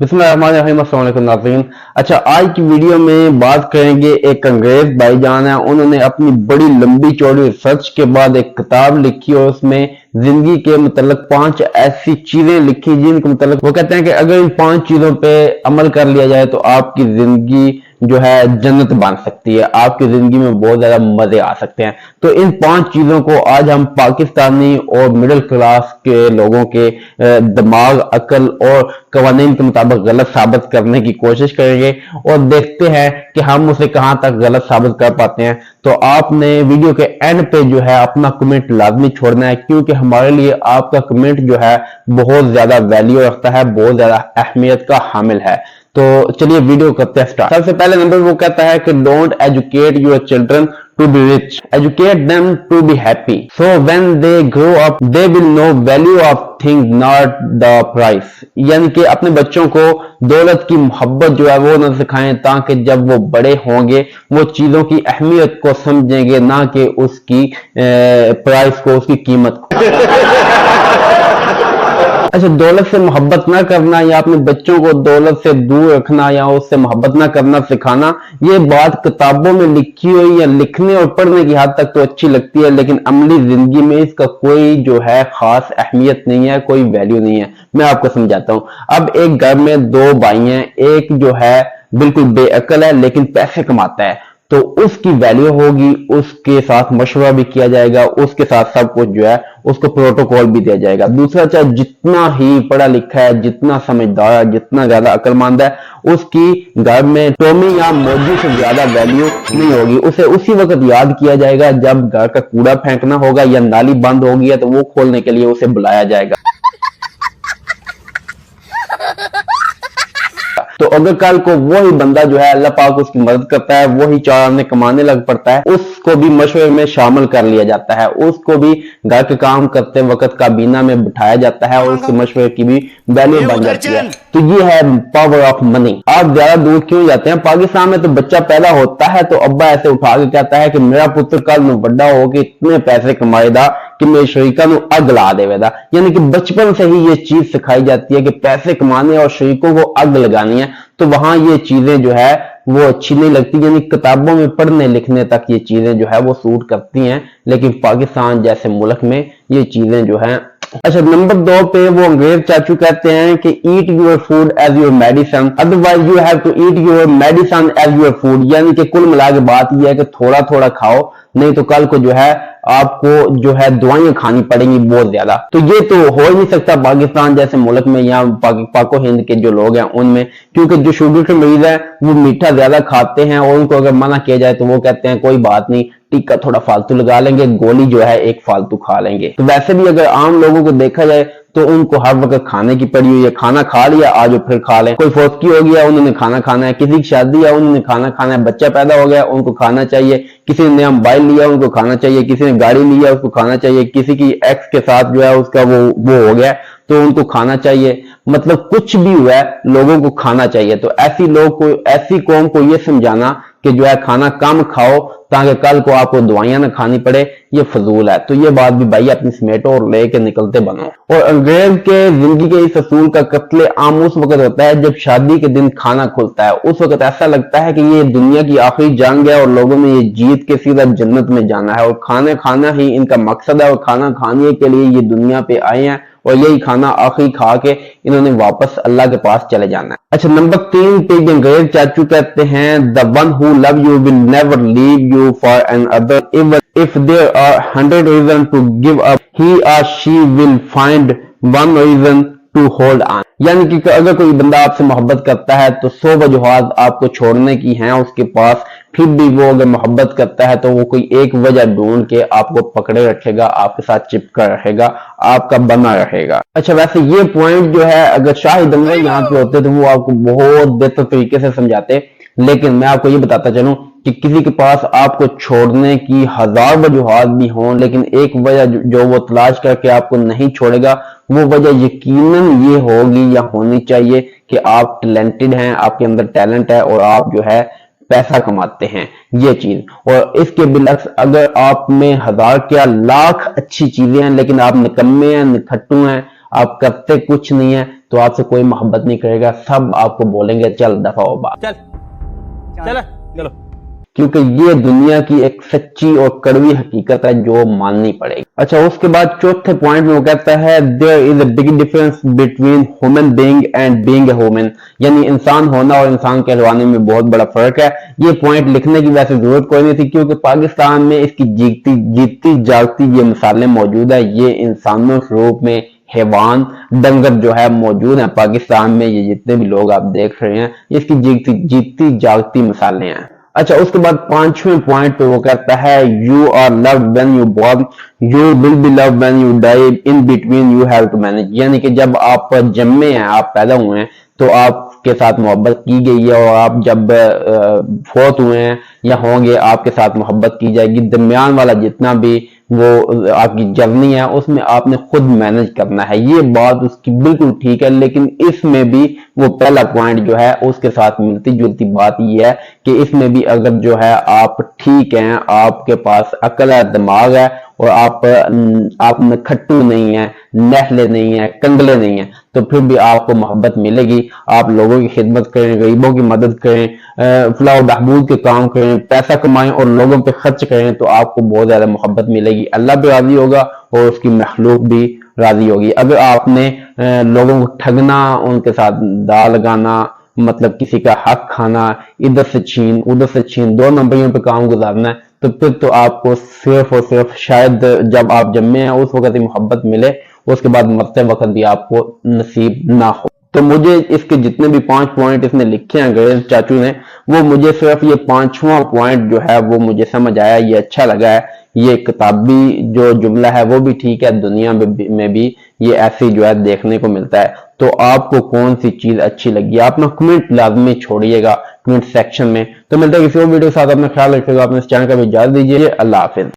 बिस्मिल्लाहिर्रहमानिर्रहीम। अस्सलाम वालेकुम नाज़रीन। अच्छा, आज की वीडियो में बात करेंगे, एक अंग्रेज भाईजान है, उन्होंने अपनी बड़ी लंबी चौड़ी रिसर्च के बाद एक किताब लिखी और उसमें जिंदगी के मतलब 5 ऐसी चीजें लिखी जिनके मतलब वो कहते हैं कि अगर इन 5 चीजों पे अमल कर लिया जाए तो आपकी जिंदगी जो है जन्नत बन सकती है, आपकी जिंदगी में बहुत ज्यादा मजे आ सकते हैं। तो इन 5 चीजों को आज हम पाकिस्तानी और मिडिल क्लास के लोगों के दिमाग, अकल और कवानीन के मुताबिक गलत साबित करने की कोशिश करेंगे और देखते हैं कि हम उसे कहां तक गलत साबित कर पाते हैं। तो आपने वीडियो के एंड पे जो है अपना कमेंट लाजमी छोड़ना है, क्योंकि हमारे लिए आपका कमेंट जो है बहुत ज्यादा वैल्यू रखता है, बहुत ज्यादा अहमियत का हामिल है। तो चलिए वीडियो करते हैं स्टार्ट। सबसे पहले नंबर वो कहता है कि don't educate your children to be rich, educate them to be happy, so when they grow up they will know value of thing not the price. यानी कि अपने बच्चों को दौलत की मोहब्बत जो है वो न सिखाएं, ताकि जब वो बड़े होंगे वो चीजों की अहमियत को समझेंगे, ना कि उसकी प्राइस को, उसकी कीमत को। अच्छा, दौलत से मोहब्बत ना करना या अपने बच्चों को दौलत से दूर रखना या उससे मोहब्बत ना करना सिखाना, ये बात किताबों में लिखी हुई या लिखने और पढ़ने की हद तक तो अच्छी लगती है, लेकिन अमली जिंदगी में इसका कोई जो है खास अहमियत नहीं है, कोई वैल्यू नहीं है। मैं आपको समझाता हूं। अब एक घर में 2 भाई हैं, एक जो है बिल्कुल बेअकल है लेकिन पैसे कमाता है, तो उसकी वैल्यू होगी, उसके साथ मशवरा भी किया जाएगा, उसके साथ सब कुछ जो है उसको प्रोटोकॉल भी दिया जाएगा। दूसरा, चाहे जितना ही पढ़ा लिखा है, जितना समझदार है, जितना ज्यादा अक्लमंद है, उसकी घर में टॉमी या मौजी से ज्यादा वैल्यू नहीं होगी। उसे उसी वक्त याद किया जाएगा जब घर का कूड़ा फेंकना होगा या नाली बंद होगी है तो वो खोलने के लिए उसे बुलाया जाएगा। तो अगर कल को वही बंदा जो है अल्लाह पाक उसकी मदद करता है, वही 4 आने कमाने लग पड़ता है, उसको भी मशवरे में शामिल कर लिया जाता है, उसको भी घर के काम करते वक्त काबीना में बिठाया जाता है और उसके मशवरे की भी वैल्यू बन जाती है। तो ये है पावर ऑफ मनी। आप ज्यादा दूर क्यों जाते हैं? पाकिस्तान में तो बच्चा पैदा होता है तो अब्बा ऐसे उठा के कहता है कि मेरा पुत्र कल में बड़ा हो के इतने पैसे कमाएगा कि मेरे शरीका को अग ला देगा। यानी कि बचपन से ही ये चीज सिखाई जाती है कि पैसे कमाने और शरीकों को अग लगानी है। तो वहां ये चीजें जो है वो अच्छी नहीं लगती, यानी किताबों में पढ़ने लिखने तक ये चीजें जो है वो सूट करती हैं, लेकिन पाकिस्तान जैसे मुल्क में ये चीजें जो है। अच्छा, नंबर 2 पे वो अंग्रेज चाचू कहते हैं कि eat your food as your medicine, otherwise you have to eat your medicine as your food. यानी कि कुल मिला के बात यह है कि थोड़ा थोड़ा खाओ, नहीं तो कल को जो है आपको जो है दवाइयां खानी पड़ेंगी बहुत ज्यादा। तो ये तो हो ही नहीं सकता पाकिस्तान जैसे मुल्क में या पाको हिंद के जो लोग हैं उनमें, क्योंकि जो शुगर के मरीज हैं वो मीठा ज्यादा खाते हैं और उनको अगर मना किया जाए तो वो कहते हैं कोई बात नहीं, टीका थोड़ा फालतू लगा लेंगे, गोली जो है एक फालतू खा लेंगे। तो वैसे भी अगर आम लोगों को देखा जाए तो उनको हर वक्त खाने की पड़ी हुई है, खाना खा लिया आज फिर खा लें, कोई फौतगी हो गया उन्होंने खाना खाना है, किसी की शादी है उन्होंने खाना खाना है, बच्चा पैदा हो गया उनको खाना चाहिए, किसी ने नया मोबाइल लिया उनको खाना चाहिए, किसी ने गाड़ी लिया उसको खाना चाहिए, किसी की एक्स के साथ जो है उसका वो हो गया तो उनको खाना चाहिए। मतलब कुछ भी हुआ है लोगों को खाना चाहिए। तो ऐसी कौम को ये समझाना कि जो है खाना कम खाओ ताकि कल को आपको दवाइयां ना खानी पड़े, ये फजूल है। तो ये बात भी भाई अपनी समेटो और लेके निकलते बनो। और अंग्रेज के जिंदगी के इस असूल का कत्ले आम उस वक्त होता है जब शादी के दिन खाना खुलता है। उस वक्त ऐसा लगता है कि ये दुनिया की आखिरी जंग है और लोगों ने ये जीत के सीधा जन्नत में जाना है और खाना खाना ही इनका मकसद है और खाना खाने के लिए ये दुनिया पे आए हैं और यही खाना आखिरी खा के इन्होंने वापस अल्लाह के पास चले जाना है। अच्छा, नंबर 3 पे अंग्रेज चाचू कहते हैं the one who love you will never leave you for another, even if there are 100 reason to give up he और she will find one reason to hold on. यानी कि अगर कोई बंदा आपसे मोहब्बत करता है तो 100 वजूहात आपको छोड़ने की हैं उसके पास, फिर भी वो अगर मोहब्बत करता है तो वो कोई एक वजह ढूंढ के आपको पकड़े रखेगा, आपके साथ चिपका रहेगा, आपका बना रहेगा। अच्छा, वैसे ये पॉइंट जो है अगर शाहिद अंग्रेज यहाँ पे होते तो वो आपको बहुत बेहतर तरीके से समझाते, लेकिन मैं आपको ये बताता चलूं कि किसी के पास आपको छोड़ने की 1000 वजूहात भी हों, लेकिन एक वजह जो वो तलाश करके आपको नहीं छोड़ेगा, वो वजह यकीनन ये होगी या होनी चाहिए कि आप टैलेंटेड हैं, आपके अंदर टैलेंट है और आप जो है पैसा कमाते हैं, ये चीज। और इसके बिलक्स अगर आप में 1000 क्या लाख अच्छी चीजें हैं लेकिन आप निकम्मे हैं, निखट्टू हैं, آپ کرتے کچھ نہیں ہے تو آپ سے کوئی محبت نہیں کرے گا، سب آپ کو بولیں گے چل دفع ہو باپ، چلو، کیونکہ یہ دنیا کی ایک سچی اور کڑوی حقیقت ہے جو ماننی پڑے گی۔ اچھا، اس کے بعد چوتھے پوائنٹ میں وہ کہتا ہے there is a big difference between human being and being a human، یعنی انسان ہونا اور انسان کہلوانے میں بہت بڑا فرق ہے۔ یہ پوائنٹ لکھنے کی ویسے ضرورت کوئی نہیں تھی کیونکہ پاکستان میں اس کی جیتی جاگتی یہ مثالیں موجود ہے۔ یہ انسانوں کے روپ میں حیوان ڈنگر جو ہے موجود ہیں پاکستان میں، یہ جتنے بھی لوگ آپ دیکھ رہے ہیں اس کی جیتی جاگتی مثالیں ہیں۔ اچھا، اس کے بعد پانچویں پوائنٹ پہ وہ کہتا ہے you are loved when you born, you will be loved when you die, in between you have to manage، یعنی کہ جب آپ جنمے ہیں، آپ پیدا ہوئے ہیں تو آپ کے ساتھ محبت کی گئی ہے، اور آپ جب فوت ہوئے ہیں یا ہوں گے آپ کے ساتھ محبت کی جائے گی۔ درمیان والا جتنا بھی وہ آپ کی جرنی ہے اس میں آپ نے خود مینج کرنا ہے۔ یہ بات اس کی بالکل ٹھیک ہے، لیکن اس میں بھی وہ پہلا پوائنٹ جو ہے اس کے ساتھ ملتی جلتی بات یہ ہے کہ اس میں بھی اگر جو ہے آپ ٹھیک ہیں، آپ کے پاس عقل ہے، دماغ ہے، اور آپ میں کھٹو نہیں ہیں، نہلے نہیں ہیں، کنگلے نہیں ہیں، تو پھر بھی آپ کو محبت ملے گی۔ آپ لوگوں کی خدمت کریں، غریبوں کی مدد کریں، فلاح و بہبود کے کام کریں، پیسہ کمائیں اور لوگوں پہ خرچ کریں تو آپ کو بہت زیادہ محبت ملے گی، اللہ بھی راضی ہوگا اور اس کی مخلوق بھی راضی ہوگی۔ اگر آپ نے لوگوں کو ٹھگنا، ان کے ساتھ دا لگانا، مطلب کسی کا حق کھانا، ادھر سے چھین ادھر سے چھین، دو نمبریوں پہ کام گزارنا ہے، تو پھر تو آپ کو صرف اور صرف شاید جب آپ جمے ہیں اس وقت ہی محبت ملے، اس کے بعد مرتے وقت بھی آپ کو نصیب نہ ہو۔ تو مجھے اس کے جتنے بھی 5 پوائنٹ اس نے لکھے ہیں گئے چاچو نے، وہ مجھے صرف یہ 5واں پوائنٹ جو ہے وہ مجھے سمجھ آیا، یہ اچھا لگا ہے۔ یہ کتابی جو جملہ ہے وہ بھی ٹھیک ہے، دنیا میں بھی یہ ایسے جو ہے دیکھنے کو ملتا ہے۔ تو آپ کو کون سی چیز اچھی لگی، آپ نے کمنٹ لازمی چھوڑیے گا کمنٹ سیکشن میں۔ تو ملتا ہے کسی اور ویڈیو کے ساتھ، اپنا خیال رکھیے گا، اپنے اس چینل کا بھی اجازت دیجیے، اللہ حافظ۔